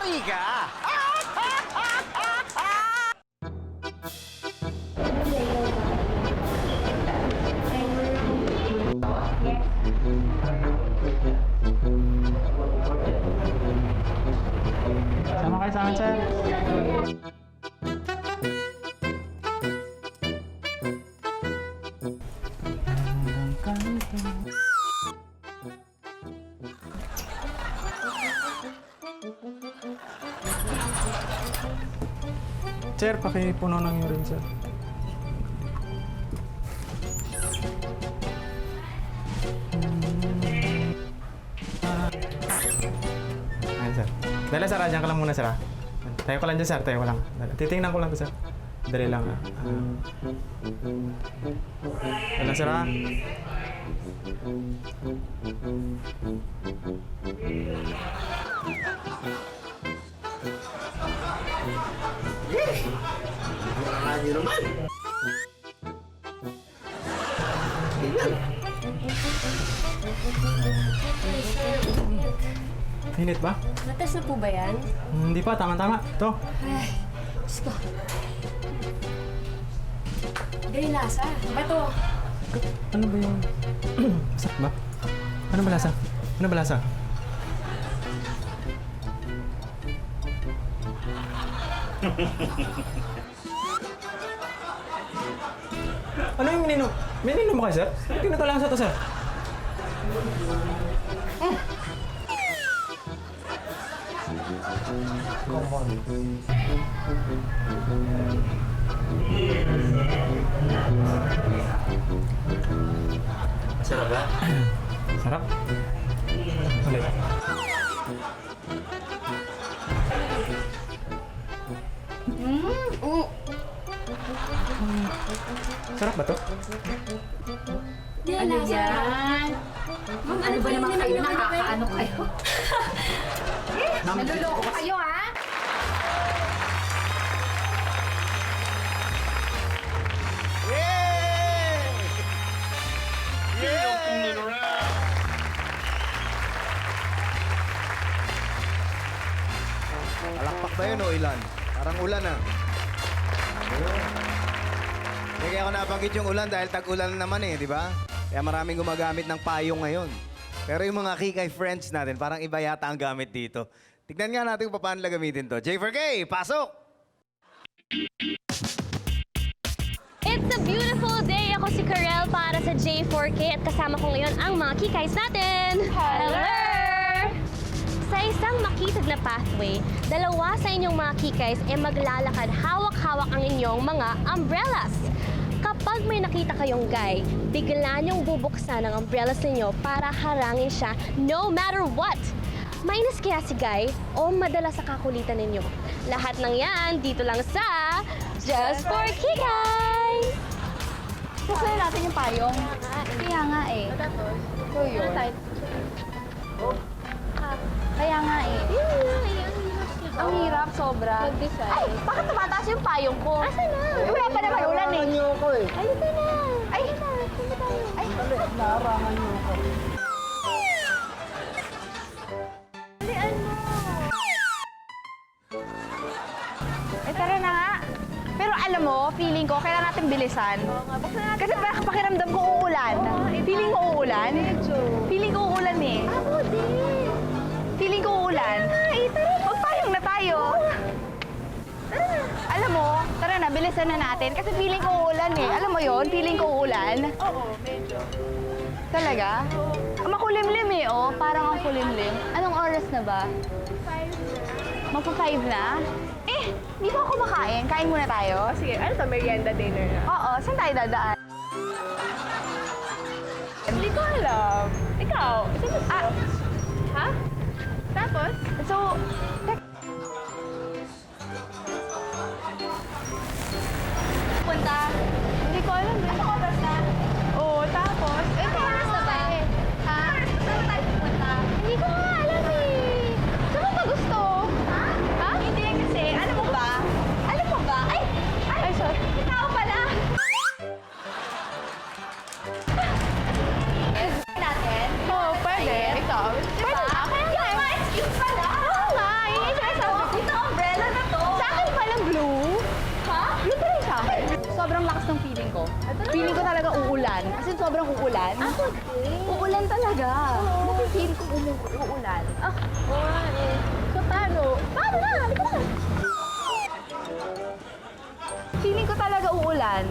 chika! Sama kayo sa akin, sir. Sir, pakipuno ng urine, sir. Ayan, sir. Dala, sir. Diyan ka lang muna, sir. Tayo ko lang dyan, sir. Tayo ko lang. Titingnan ko lang to, sir. Dali lang, ha. Dala, sir, ha. Ano naman? Init ba? Matas na po ba yan? Hindi pa. Tama-tama. Ito. Ay, Diyos ko. Ganyan lasa. Bato. Ano ba yung... Masarap ba? Ano ba lasa? Ano ba lasa? Ano yung mininom? Mininom mo kayo, sir? Tingnan ko lang sa to, sir. Come on. Sarap ba? Sarap. Ulit. Sarap ba to? Ano yan? Ma'am, ano ba naman kayo? Nakakaano kayo? Naluloko kayo, ha? Palakpak ba yun o ilan? Parang ulan ah. Kaya ako nabanggit yung ulan dahil tag-ulan naman eh, di ba? Kaya maraming gumagamit ng payong ngayon. Pero yung mga kikay friends natin, parang iba yata ang gamit dito. Tignan nga natin kung paano nila gamitin to. J4K, pasok! It's a beautiful day! Ako si Karel para sa J4K at kasama ko ngayon ang mga kikays natin! Hello! Sa isang makitid na pathway, dalawa sa inyong mga kikays ay maglalakad hawak-hawak ang inyong mga umbrellas. Kapag may nakita kayong guy, bigla niyong bubuksan ang umbrellas ninyo para harangin siya no matter what. Mainis kaya si guy o madala sa kakulitan ninyo? Lahat ng yan dito lang sa Just for Kikay! Susunod natin yung payong. Kaya nga eh. So yun. Kaya nga eh. Ang hirap, sobra. Ay, bakit tumataas yung payong ko? Asa na? Wala pa naman ulan eh. niyo ako eh. Ayun na. Ay, punta tayo. Ay, Naarangan niyo ako. Dalian mo. Eh, tara na nga. Pero alam mo, feeling ko, kailangan natin bilisan. Kasi baka pakiramdam ko uulan. Feeling ko uulan. Feeling ko uulan eh. Ako din. Feeling ko uulan. Magpayong na tayo. Alam mo, tara na, bilisan na natin. Kasi feeling ko uulan eh. Alam mo yon, feeling ko uulan. Oo, medyo. Talaga? Makulimlim eh, oh. Parang ang kulimlim. Anong oras na ba? 5 na. Magpa-5 na? Eh, di ba ako kumakain? Kain muna tayo? Sige, ano to? Merienda dinner na. Oo, saan tayo dadaan? Hindi ko alam. Ikaw, ito gusto? Ha? Tapos? So, punta. Hindi ko alam eh. Anong oras na? Oo, tapos? Anong oras na ba? Ha? Saan tayo pupunta? Hindi ko nga alam eh. Saan mo ba gusto? Ha? Ha? Hindi kasi, alam mo ba? Alam mo ba? Ay, sorry. Ikaw pala. natin? Oo, pwede. Ikaw, Feeling ko talaga uulan. Kasi sobrang uulan. Ako din. Uulan talaga. Bakit feeling ko uulan? So, paano? Paano na? Halika na. Feeling ko talaga uulan.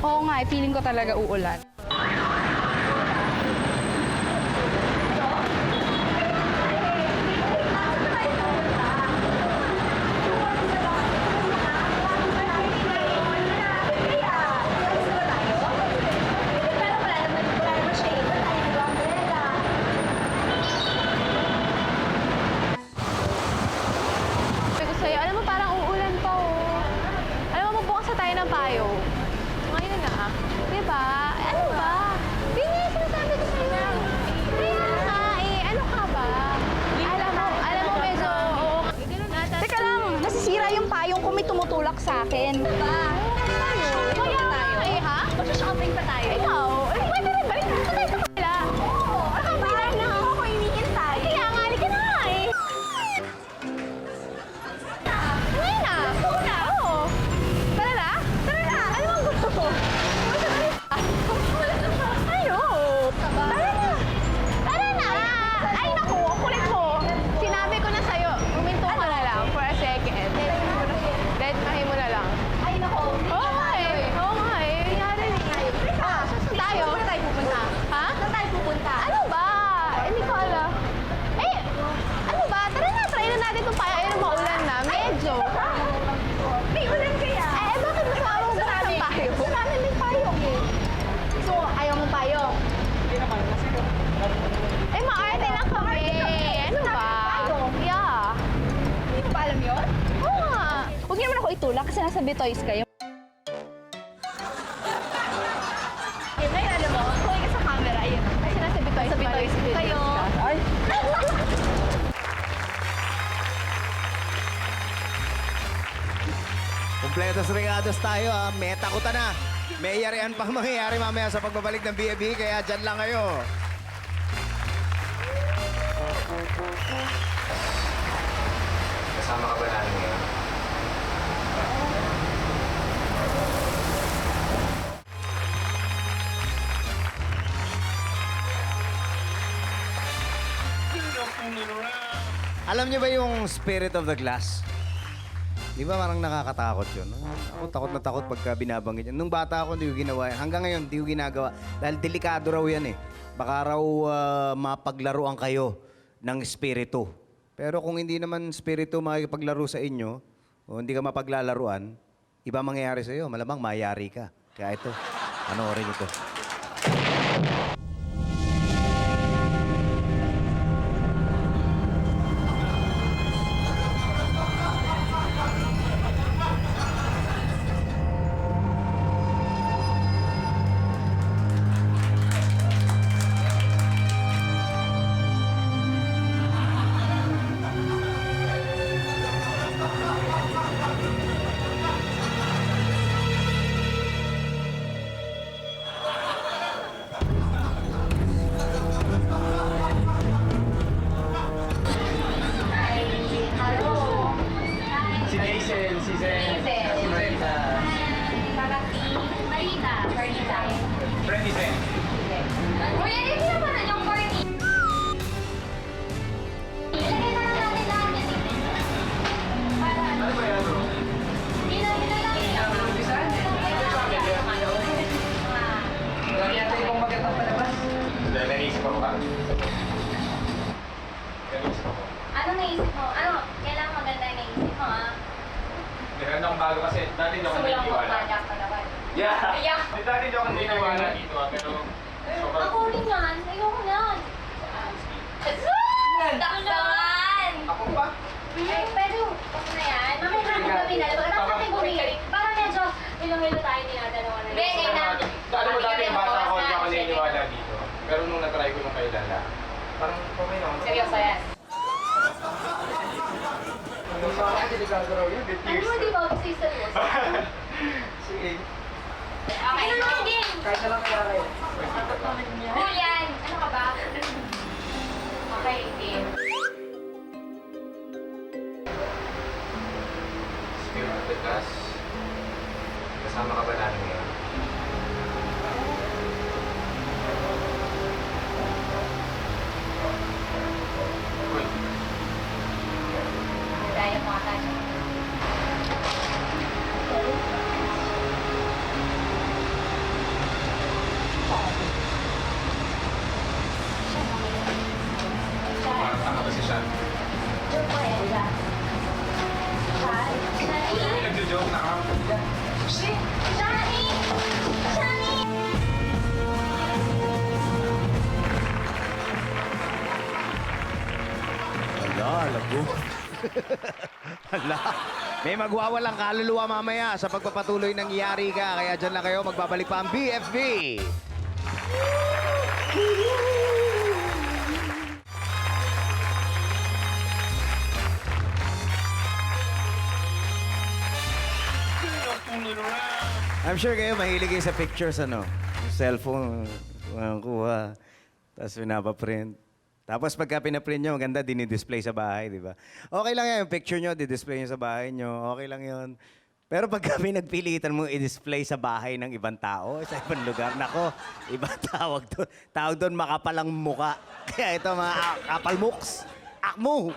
Oo nga, feeling ko talaga uulan. Sabi ko sa'yo, alam mo parang uulan pa oh. Alam mo, magbukas na tayo ng payo. Ngayon na ah. Diba? Ano ba? Yun nga yung sinasabi ko sa'yo. Kaya nga eh, ano ka ba? Alam mo medyo, oo. Ganun ata. Teka lang, nasisira yung payong ko may tumutulak sa akin. Kaya nga eh, ha? Mag-shopping pa tayo. Ikaw, pwede rin ba rin? Gusto tayo sa kanila. Ako ba na ako hinihintay? Kaya nga, halika na nga eh. Ngayon na. Oo na, oo. Tara na? Tara na. Ano ang gusto ko? Ano? Tara na. Tara na. Ay naku, ang kulit mo. Sinabi ko na sa'yo, huminto ka na lang for a second. Deadmahin mo na lang. Ay naku. Oo nga eh. Oo nga eh. Nangyari rin. Saan tayo? Saan tayo pupunta? Ha? Saan tayo pupunta? Ano ba? Hindi ko alam. Eh, ano ba? Tara na, try na natin itong payo. Ayun, maulan na. Medyo. May ulan kaya? Eh, bakit mas mawag bukas ang payo? Sa namin may payong eh. So, ayaw mong payong? Eh, maarte lang kami. Ano ba? Yeah. Hindi mo ba alam yun? Oo nga. Huwag niyo naman ako itulak kasi nasa Bitoys kayo. Eh, ngayon alam mo, huwag ka sa camera. Ayun. Kasi nasa Bitoy. Sa Bitoys kayo. Ay. Kompletos regados tayo ha. Meta ko na. May yarian pang mangyayari mamaya sa pagbabalik ng B&B, kaya dyan lang kayo. Kasama ka ba namin ngayon? Alam niyo ba yung spirit of the glass? Di ba parang nakakatakot yun? Ako takot na takot pagka binabanggit yan. Nung bata ako, hindi ko ginawa yan. Hanggang ngayon, hindi ko ginagawa. Dahil delikado raw yan eh. Baka raw mapaglaruan kayo ng espiritu. Pero kung hindi naman espiritu makikipaglaro sa inyo, o hindi ka mapaglalaruan, iba mangyayari sa iyo. Malamang mayari ka. Kaya ito, panoorin ito. Si Jason, si Zen, si Marita. Marita. Friend ni Zen. Kuya, hindi naman yung party. Ilagay na lang natin lahat yan. Para ano? Ano ba yan, bro? Ilagay yata ibang maganda palabas. Hindi, naisip ako ka. Naisip ako. Ano naisip mo? Ano? Kailangan maganda yung naisip mo, ha? Meron akong bago kasi dati hindi ako naniniwala. magpapalak pa naman. Yeah! Yeah. Dati hindi ako naniniwala dito pero sobrang... Ako rin yan. Ayoko yan. Takot naman! Ako pa? Eh, pero, okay na yan. Mamaya natin kami na. Bakit natin bumili? Parang medyo hilo-hilo tayo dinadalawa na. Hindi, ngayon na. Dati mo dati yung bata ako, hindi ako naniniwala dito. Pero nung natry ko nung kailala, parang okay naman. Seryoso yan. Nung sa akin, delikado raw yun. Ano mo, di ba? Gusto yung seryoso. Sige. Okay. Ano naman game? Kahit na lang kaya kayo. Julian, ano ka ba? Okay, game. Spirit of the Glass. Kasama ka ba namin ngayon? Lago. Hala. May magwawalang kaluluwa mamaya sa pagpapatuloy ng Yari Ka. Kaya dyan lang kayo, magbabalik pa ang BFB. I'm sure kayo mahilig kayo sa pictures, ano? Yung cellphone, kuha. Tapos pinapaprint. Tapos pagka pinaprint nyo, maganda, dinidisplay sa bahay, di ba? Okay lang yan, yung picture nyo, didisplay nyo sa bahay nyo. Okay lang yun. Pero pagka pinagpilitan mo i-display sa bahay ng ibang tao, sa ibang lugar, nako, ibang tawag doon. Tawag doon, makapalang muka. Kaya ito, mga kapalmuks. Akmo!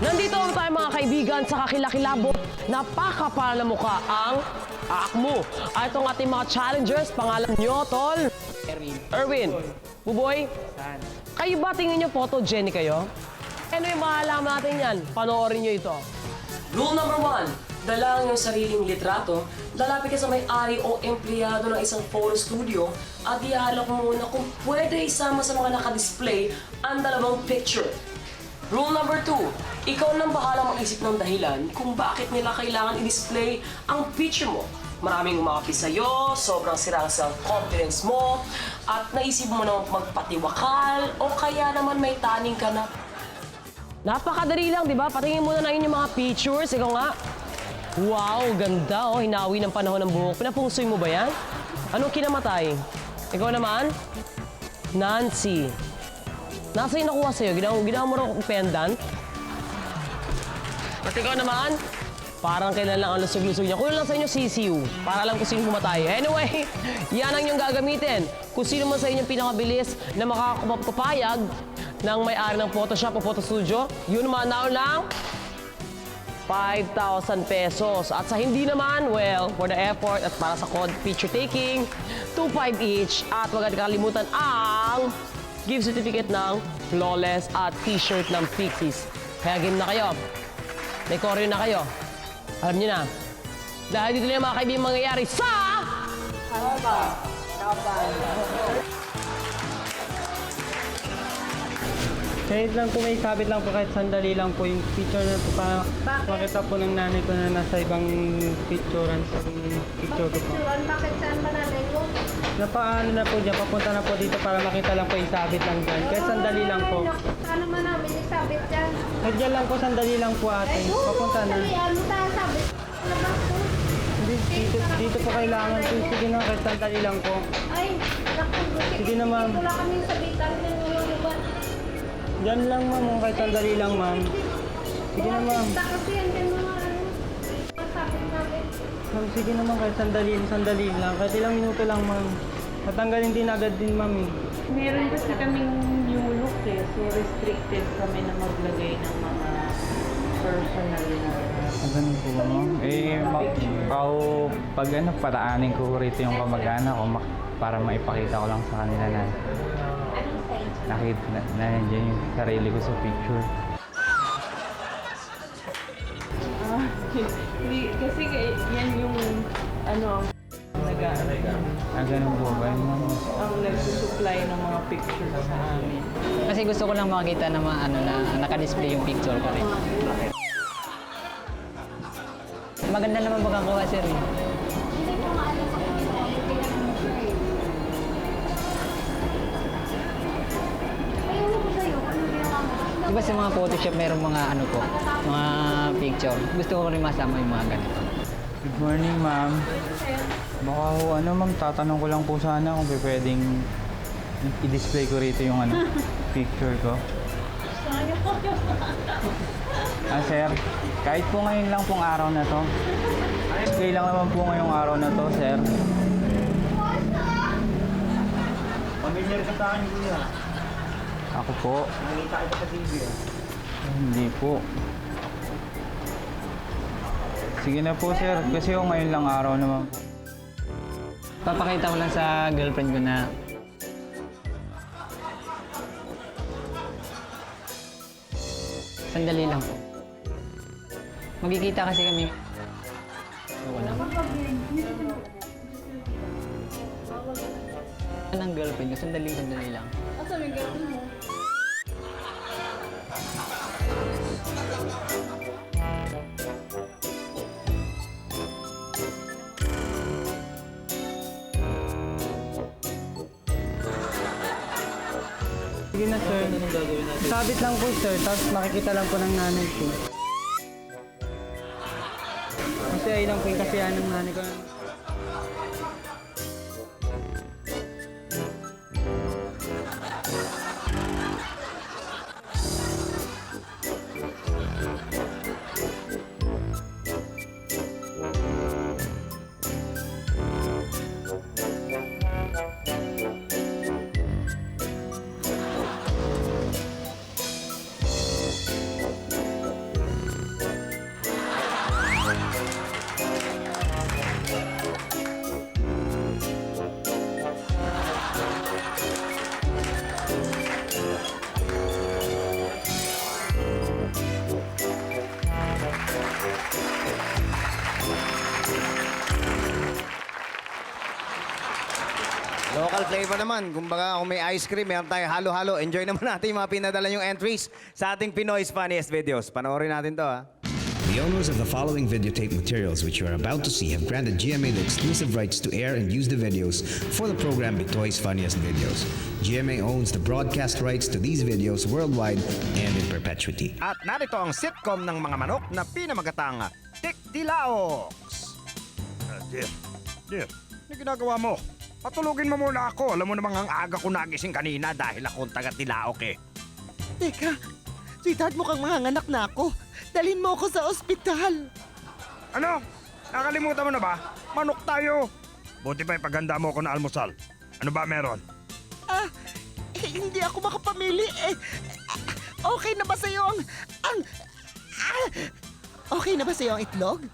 Nandito ang tayo mga kaibigan sa kakilakilabot. Napakapal na mukha ang Akmo. At itong ating mga challengers, pangalan nyo, Tol? Erwin. Buboy? Kayo ba tingin nyo photogenic kayo? Ano yung mahalaman natin yan? Panoorin nyo ito. Rule number 1. Dala ang iyong sariling litrato, lalapit ka sa may-ari o empleyado ng isang photo studio at ihalok mo muna kung pwede isama sa mga nakadisplay ang dalawang picture. Rule number 2, ikaw nang bahala mag-isip ng dahilan kung bakit nila kailangan i-display ang picture mo. Maraming umapi sa'yo, sobrang sira ang self-confidence mo, at naisip mo na magpatiwakal, o kaya naman may taning ka na. Napakadali lang, di ba? Patingin muna na inyong mga pictures. Ikaw nga. Wow, ganda oh. Hinawi ng panahon ng buhok. Pinapungsoy mo ba yan? Anong kinamatay? Ikaw naman? Nancy. Nasa yung nakuha sa'yo? Ginawa mo rin pendant? At ikaw naman? Parang kailan lang ang lusog-lusog niya. Kunin lang sa inyo sisiw. Para alam kung sino pumatay. Anyway, yan ang inyong gagamitin. Kung sino man sa inyong pinakabilis na makakapapayag ng may-ari ng Photoshop o Photo Studio, yun manao lang 5,000 pesos. At sa hindi naman, well, for the effort at para sa code picture taking, 2,500 each. At huwag natin kakalimutan ang gift certificate ng Flawless at t-shirt ng Pixies. Kaya game na kayo. May choreo na kayo. Alam niyo na. Dahil dito na yung mga kaibigan mangyayari sa... Kahit lang po may sabit lang po, kahit sandali lang po yung picture na po para makita po ng nanay ko na nasa ibang picturean sa picture ko po. Bakit saan ba nanay ko? Napaano na po dyan, papunta na po dito para makita lang po yung sabit lang dyan. Kahit sandali lang po. Saan naman namin isabit dyan? Kahit dyan lang po, sandali lang po ate. Papunta na. Ano tayo sabit? Labas po. Dito po kailangan po. Sige na, kahit sandali lang po. Ay, naku. Sige na ma'am. Wala kami sabitan ng luluban. Dyan lang ma'am, kahit sandali lang ma'am. Sige na ma'am. Kasi yan din mga ano. Masabit namin. Ma'am, sige naman kahit sandali lang. Kahit ilang minuto lang ma'am. Tatanggalin din agad din ma'am eh. Meron kasi kaming new look eh, so restricted kami na maglagay ng mga personal na... Ganun po ba, ma'am? Pag ano, pataanin ko rito yung kamag-anak ko para maipakita ko lang sa kanila na nakita na nandiyan yung sarili ko sa picture. Hindi, kasi yan yung ano, Ganun po ba yun, ma'am? ang nagsusupply ng mga pictures sa amin. Kasi gusto ko lang makita na na naka-display yung picture ko rin. Maganda naman magkakawa, sir. Di ba sa mga Photoshop merong mga ano po, mga picture. Gusto ko rin masama yung mga ganito. Good morning, ma'am. Baka ho, ano, ma'am, tatanong ko lang po sana kung pwedeng i-display ko rito yung ano, picture ko. Sir, kahit po ngayon lang pong araw na to. Display lang naman po ngayong araw na to, sir. Pamilyar ka sa akin, kuya. Ako po. Nakita kita sa TV, Hindi po. Sige na po, sir. Kasi ho, ngayon lang araw naman po. Papakita ko lang sa girlfriend ko na sandali lang po. Magkikita kasi kami. Wala. Ng girlfriend ko, sandali lang. Asa may girlfriend mo? Sige na, sir. Sabit lang po, sir. Tapos makikita lang po ng nanay ko. Kasi ayun lang po yung kasiyahan ng nanay ko. Local flavor naman. Kumbaga, kung may ice cream, meron tayo halo-halo. Enjoy naman natin yung mga pinadala yung entries sa ating Pinoy's Funniest Videos. Panoorin natin to, ha? The owners of the following videotape materials which you are about to see have granted GMA the exclusive rights to air and use the videos for the program Bitoy's Funniest Videos. GMA owns the broadcast rights to these videos worldwide and in perpetuity. At narito ang sitcom ng mga manok na pinamagatang Tiktilaoks. Dear, ano ginagawa mo? Patulugin mo muna ako. Alam mo namang ang aga ko nagising kanina dahil akong taga-Tilaok eh. Teka, sweetheart, mukhang manganganak na ako. Dalhin mo ako sa ospital. Ano? Nakalimutan mo na ba? Manok tayo. Buti pa ipaganda mo ako na almusal. Ano ba meron? Hindi ako makapamili eh. Okay na ba sa'yo okay na ba sa'yo ang itlog?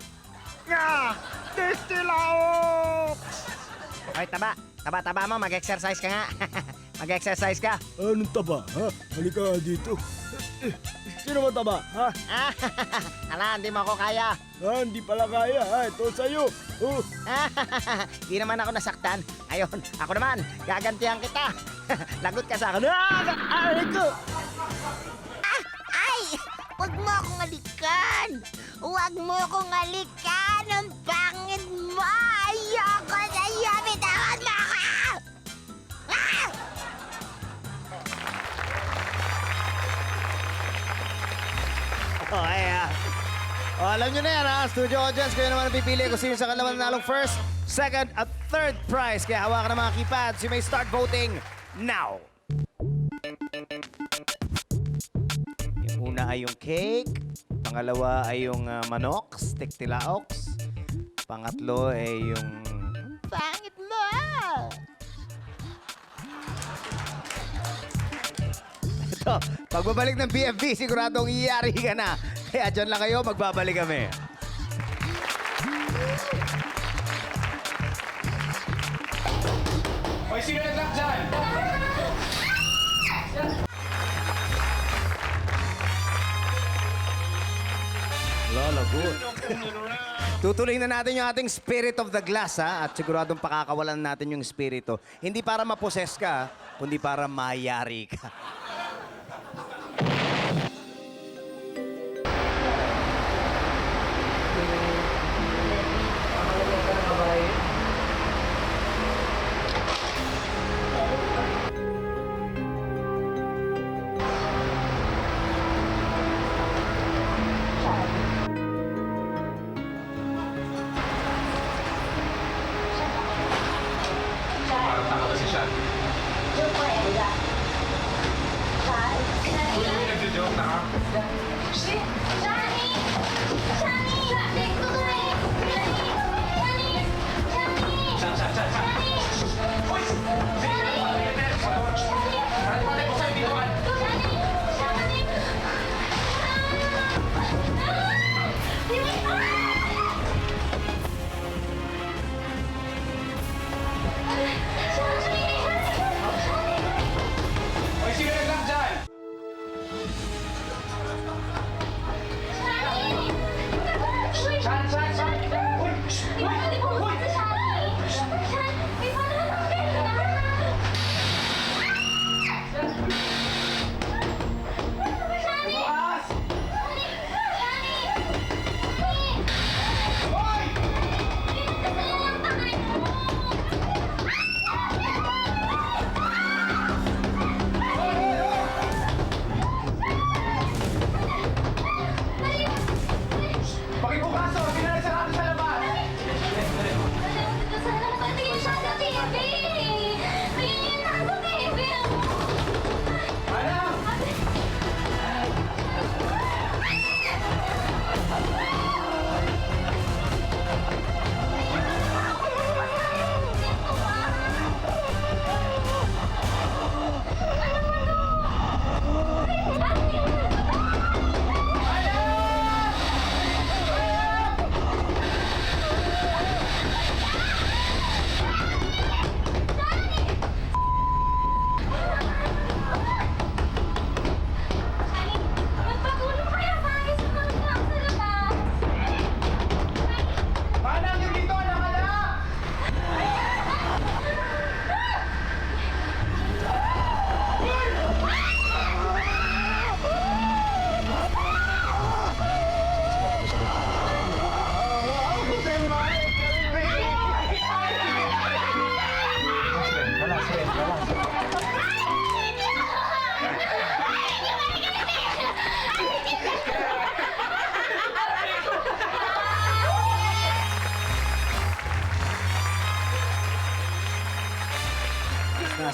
Nga! Tiktilaoks! Hoy, taba mo, mag-exercise ka nga. Mag-exercise ka. Anong taba, ha? Halika dito. Sino ba taba, ha? Ala, hindi mo ako kaya. Hindi pala kaya, ha? Ito sa'yo. Di naman ako nasaktan. Ayun, ako naman, gagantihan kita. Lagot ka sa akin. Aray ko! Ay! Huwag mo akong halikan! Huwag mo akong halikan! Ang pangit mo! Ayoko na iyo! Bitawan mo ako! Ah! Alam nyo na yan, ha? Studio audience, kayo naman ang pipili kung sino sa kanila mananalong first, second, at third prize. Kaya hawakan ng mga keypads. You may start voting now. Yung una ay yung cake. Pangalawa ay yung manoks, tiktilaoks. Pangatlo ay yung... Pangit mo! Ito, pagbabalik ng BFB, siguradong iyari ka na. Kaya dyan lang kayo, magbabalik kami. Hoy, sino nag-lock dyan? Lolo, good. Tutuloy na natin yung ating spirit of the glass, ha? At siguradong pakakawalan natin yung spirito. Hindi para maposes ka, kundi para mayari ka.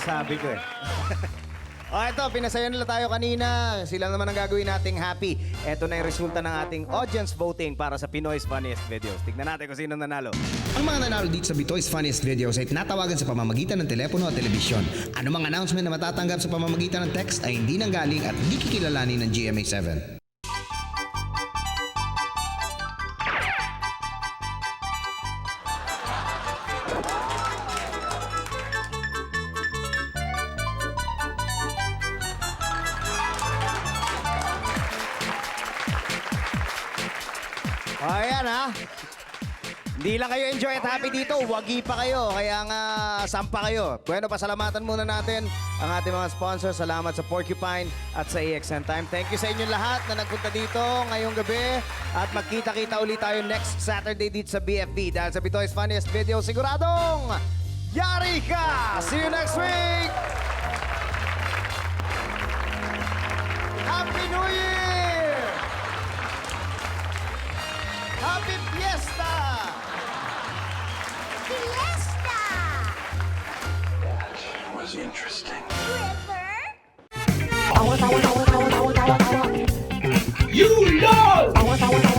sinasabi ko eh. O ito, pinasaya nila tayo kanina. Sila naman ang gagawin nating happy. Ito na yung resulta ng ating audience voting para sa Pinoy's Funniest Videos. Tignan natin kung sino nanalo. Ang mga nanalo dito sa Bitoy's Funniest Videos ay tinatawagan sa pamamagitan ng telepono at telebisyon. Anumang announcement na matatanggap sa pamamagitan ng text ay hindi nanggaling at hindi kikilalanin ng GMA7. O ayan ha. Hindi lang kayo enjoy at happy dito, wagi pa kayo. Kaya nga, sampa kayo. Bueno, pasalamatan muna natin ang ating mga sponsors. Salamat sa Porcupine at sa AXN Time. Thank you sa inyong lahat na nagpunta dito ngayong gabi. At magkita-kita ulit tayo next Saturday dito sa BFB. Dahil sa Bitoy's Funniest Video, siguradong yari ka! See you next week! Happy New Year! Happy Fiesta! Fiesta! That was interesting. River? You know!